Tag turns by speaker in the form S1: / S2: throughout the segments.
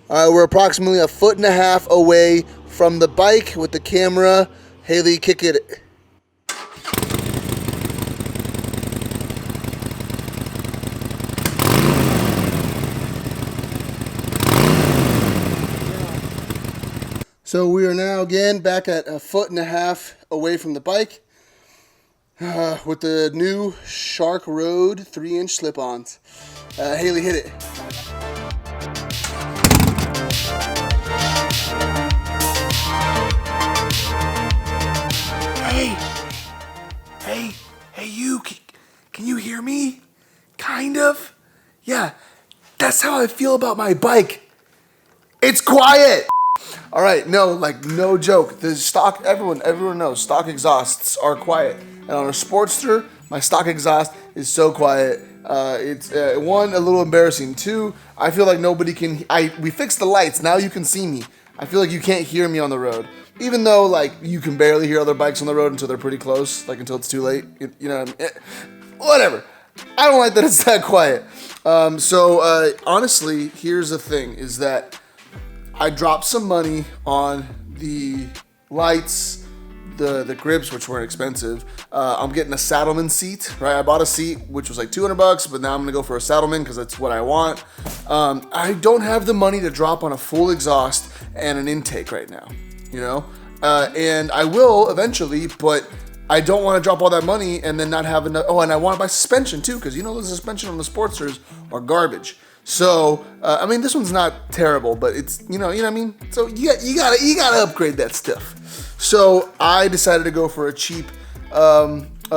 S1: We're approximately 1.5 feet away from the bike with the camera. Haley, kick it. So we are now again back at 1.5 feet away from the bike with the new SHARKROAD 3-inch slip-ons. Haley, hit it. Hey, you, can you hear me? Kind of? Yeah, that's how I feel about my bike. It's quiet. All right, no joke. The stock, everyone knows stock exhausts are quiet. And on a Sportster, my stock exhaust is so quiet. It's one, a little embarrassing. Two, I feel like nobody can. We fixed the lights. Now you can see me. I feel like you can't hear me on the road, even though like you can barely hear other bikes on the road until they're pretty close, like until it's too late. You know what I mean? Whatever. I don't like that it's that quiet. So honestly, here's the thing: is that I dropped some money on the lights, the grips, which weren't expensive. I'm getting a Saddleman seat, right? I bought a seat, which was like $200, but now I'm gonna go for a Saddleman because that's what I want. I don't have the money to drop on a full exhaust and an intake right now, you know? And I will eventually, but I don't want to drop all that money and then not have enough. Oh, and I want to buy suspension too, because you know the suspension on the Sportsters are garbage. So, I mean, this one's not terrible, but it's, you know what I mean? So you gotta upgrade that stuff. So I decided to go for a cheap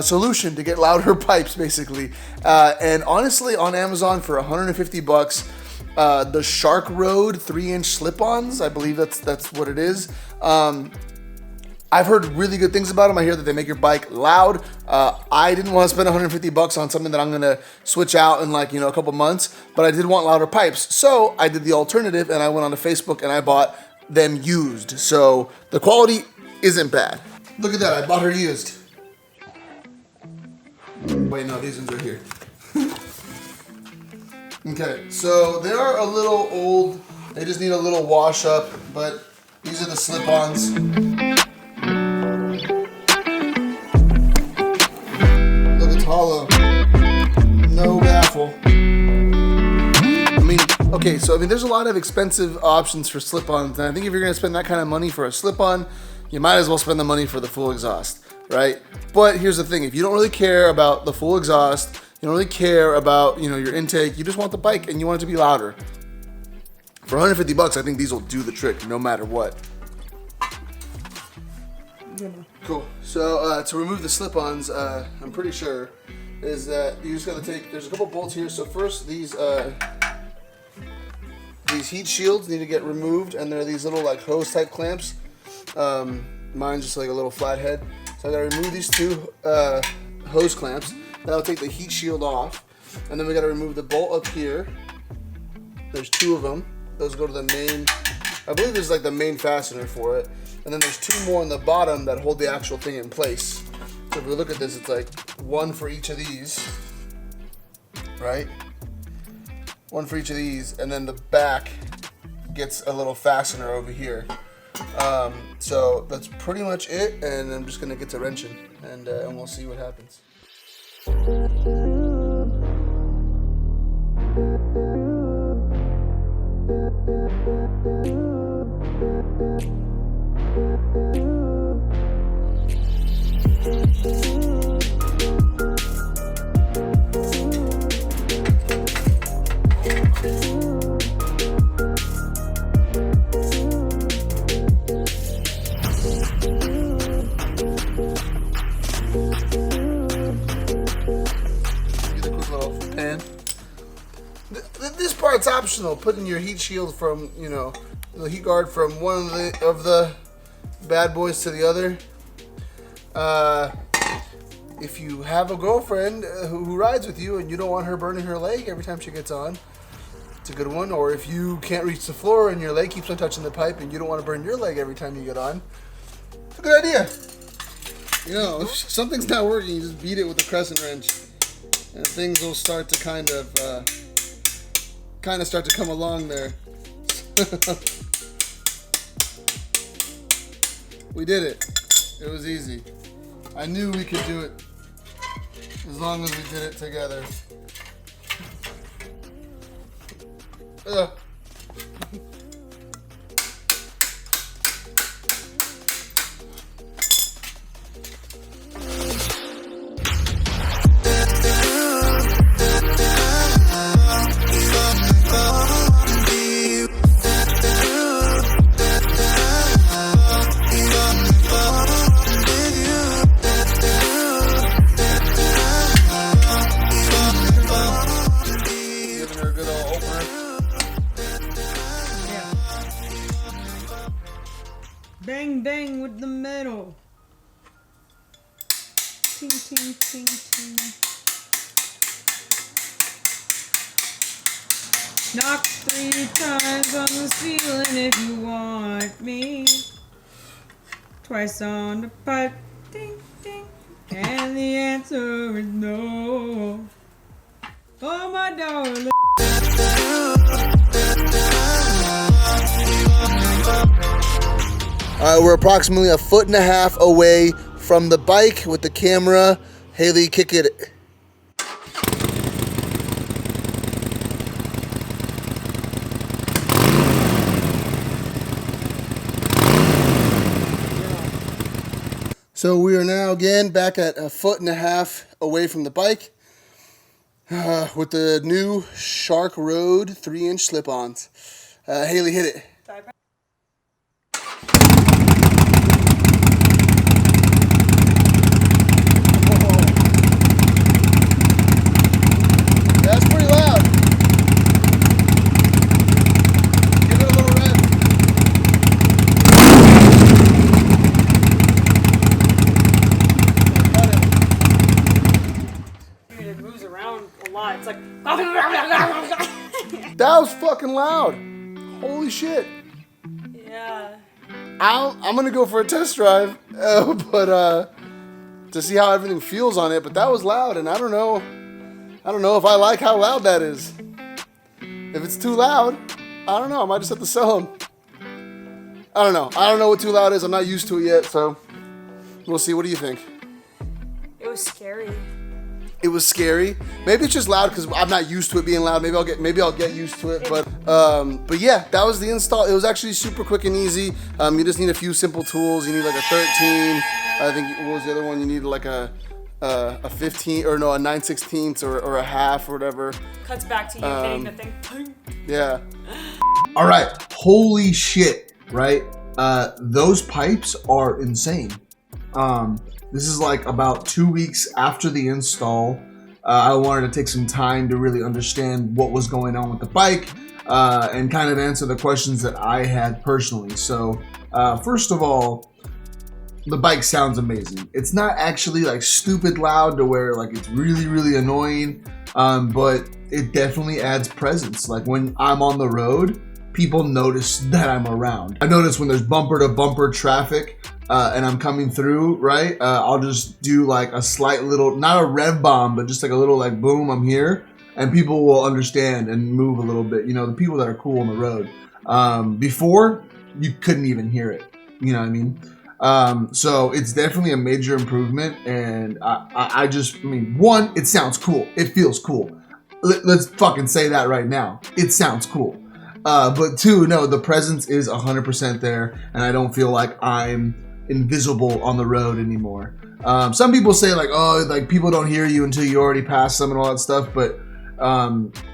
S1: solution to get louder pipes, basically. And honestly, on Amazon for $150, the SHARKROAD 3-inch slip-ons, I believe that's what it is. I've heard really good things about them. I hear that they make your bike loud. I didn't want to spend $150 on something that I'm gonna switch out in like, a couple months, but I did want louder pipes. So I did the alternative and I went onto Facebook and I bought them used. So the quality isn't bad. Look at that, I bought her used. Wait, no, these ones are here. Okay, so they are a little old. They just need a little wash up, but these are the slip-ons. Hollow, no baffle. There's a lot of expensive options for slip-ons, and I think if you're gonna spend that kind of money for a slip-on, you might as well spend the money for the full exhaust, right? But here's the thing: if you don't really care about the full exhaust, you don't really care about your intake, you just want the bike and you want it to be louder. For $150, I think these will do the trick, no matter what. Cool. So to remove the slip-ons, I'm pretty sure is that you just gotta take. There's a couple bolts here. So first, these heat shields need to get removed, and they're these little like hose type clamps. Mine's just like a little flathead. So I gotta remove these two hose clamps. Then I'll take the heat shield off, and then we gotta remove the bolt up here. There's two of them. Those go to the main. I believe this is like the main fastener for it. And then there's two more on the bottom that hold the actual thing in place. So if we look at this, it's like one for each of these, right? One for each of these, and then the back gets a little fastener over here. So that's pretty much it, and I'm just gonna get to wrenching, and we'll see what happens. This part's optional. Putting your heat shield from, the heat guard from one of the bad boys to the other. If you have a girlfriend who rides with you and you don't want her burning her leg every time she gets on, it's a good one. Or if you can't reach the floor and your leg keeps on touching the pipe and you don't want to burn your leg every time you get on, it's a good idea. If something's not working, you just beat it with a crescent wrench, and things will start to kind of start to come along there. We did it. It was easy. I knew we could do it as long as we did it together. Ugh.
S2: Bang, bang with the metal. Ting, ting, ting, ting. Knock 3 times on the ceiling if you want me. Twice on the pipe. Ding, ding. And the answer is no. Oh, my darling.
S1: All right, we're approximately 1.5 feet away from the bike with the camera. Haley, kick it. So we are now again back at 1.5 feet away from the bike with the new SHARKROAD 3-inch slip-ons. Haley, hit it. That's pretty loud. Give it a little rev.
S2: Dude, it moves around a lot. It's like.
S1: That was fucking loud. Holy shit.
S2: Yeah.
S1: I'm gonna go for a test drive, but to see how everything feels on it. But that was loud, and I don't know if I like how loud that is. If it's too loud, I don't know. I might just have to sell them. I don't know. I don't know what too loud is. I'm not used to it yet, so we'll see. What do you think?
S2: It was scary.
S1: It was scary. Maybe it's just loud because I'm not used to it being loud. Maybe I'll get used to it. But yeah, that was the install. It was actually super quick and easy. You just need a few simple tools. You need like a 13. I think what was the other one? You need like a 15 or no, a 9/16 or a half or whatever.
S2: Cuts back to you hitting the thing.
S1: Yeah. All right. Holy shit. Right. Those pipes are insane. This is like about 2 weeks after the install. I wanted to take some time to really understand what was going on with the bike and kind of answer the questions that I had personally. So first of all, the bike sounds amazing. It's not actually like stupid loud to where like it's really, really annoying, but it definitely adds presence. Like when I'm on the road, people notice that I'm around. I notice when there's bumper to bumper traffic and I'm coming through, right? I'll just do like a slight little, not a rev bomb, but just like a little like boom, I'm here. And people will understand and move a little bit. You know, the people that are cool on the road. Before, you couldn't even hear it. You know what I mean? So it's definitely a major improvement. And I mean, one, it sounds cool. It feels cool. Let's fucking say that right now. It sounds cool. But two, no, the presence is 100% there. And I don't feel like I'm invisible on the road anymore. Some people say like, oh, like people don't hear you until you already pass them and all that stuff. But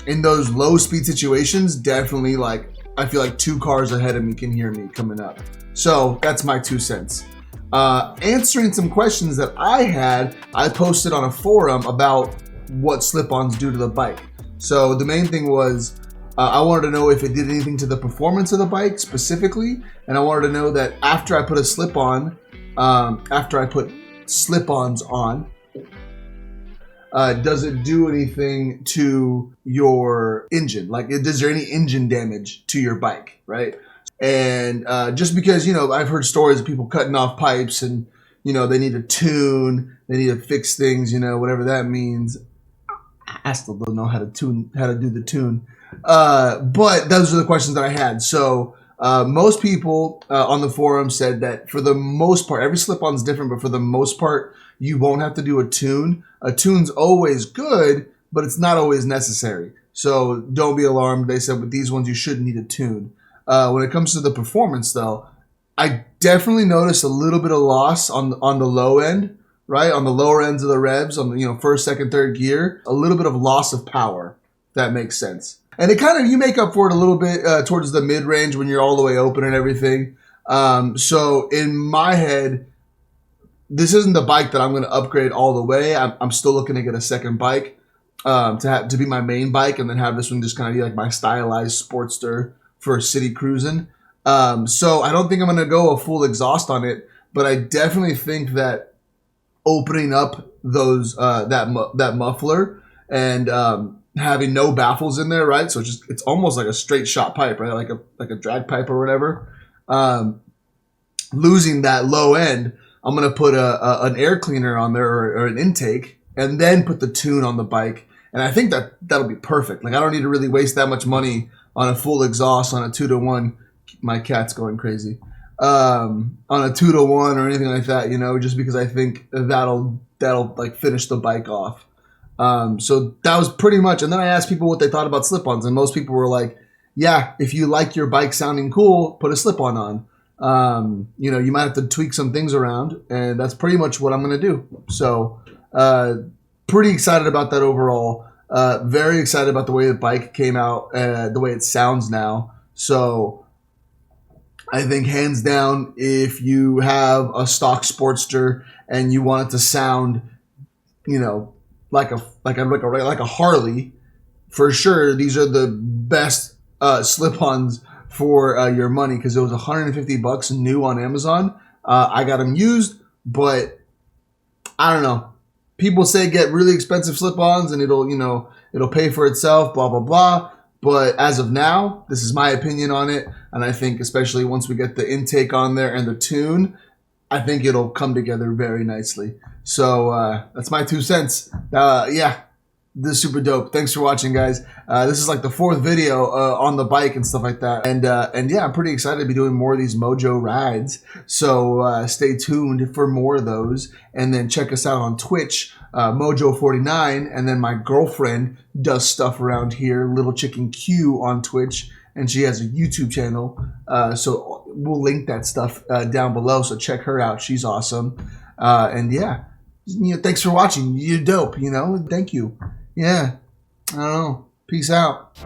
S1: in those low speed situations, definitely like, I feel like 2 cars ahead of me can hear me coming up. So that's my 2 cents. Answering some questions that I had, I posted on a forum about what slip-ons do to the bike. So the main thing was, I wanted to know if it did anything to the performance of the bike specifically. And I wanted to know that after I put a slip-on, after I put slip-ons on, does it do anything to your engine? Like, is there any engine damage to your bike, right? And just because, you know, I've heard stories of people cutting off pipes and, you know, they need to tune, they need to fix things, you know, whatever that means. I still don't know how to do the tune. But those are the questions that I had. So most people on the forum said that for the most part, every slip-on is different, but for the most part, you won't have to do a tune. A tune's always good, but it's not always necessary. So don't be alarmed. They said with these ones, you shouldn't need a tune. When it comes to the performance, though, I definitely noticed a little bit of loss on the low end, right? On the lower ends of the revs, on the first, second, third gear, a little bit of loss of power. If that makes sense. And it kind of, you make up for it a little bit towards the mid-range when you're all the way open and everything. So in my head, this isn't the bike that I'm going to upgrade all the way. I'm still looking to get a second bike to be my main bike, and then have this one just kind of be like my stylized Sportster for city cruising. So I don't think I'm going to go a full exhaust on it, but I definitely think that opening up those that muffler and having no baffles in there, right? So it's almost like a straight shot pipe, right? Like a drag pipe or whatever. Losing that low end, I'm gonna put an air cleaner on there or an intake, and then put the tune on the bike. And I think that'll be perfect. Like I don't need to really waste that much money on a full exhaust on a 2-to-1. My cat's going crazy. On a 2-to-1 or anything like that, just because I think that'll like finish the bike off. So that was pretty much, and then I asked people what they thought about slip-ons, and most people were like, yeah, if you like your bike sounding cool, put a slip-on on. You might have to tweak some things around, and that's pretty much what I'm going to do. So, pretty excited about that overall. Very excited about the way the bike came out, the way it sounds now. So, I think hands down, if you have a stock Sportster and you want it to sound, like a Harley, for sure, these are the best slip-ons for your money, because it was $150 new on Amazon. I got them used, but I don't know. People say get really expensive slip-ons and it'll pay for itself, blah, blah, blah. But as of now, this is my opinion on it. And I think especially once we get the intake on there and the tune, I think it'll come together very nicely. So that's my 2 cents. Yeah, this is super dope. Thanks for watching, guys. This is like the 4th video on the bike and stuff like that. And yeah, I'm pretty excited to be doing more of these MojoRides. So stay tuned for more of those. And then check us out on Twitch, Mojo49. And then my girlfriend does stuff around here, Little Chicken Q on Twitch. And she has a YouTube channel. So we'll link that stuff down below. So check her out. She's awesome. And yeah, thanks for watching. You're dope, Thank you. Yeah. I don't know. Peace out.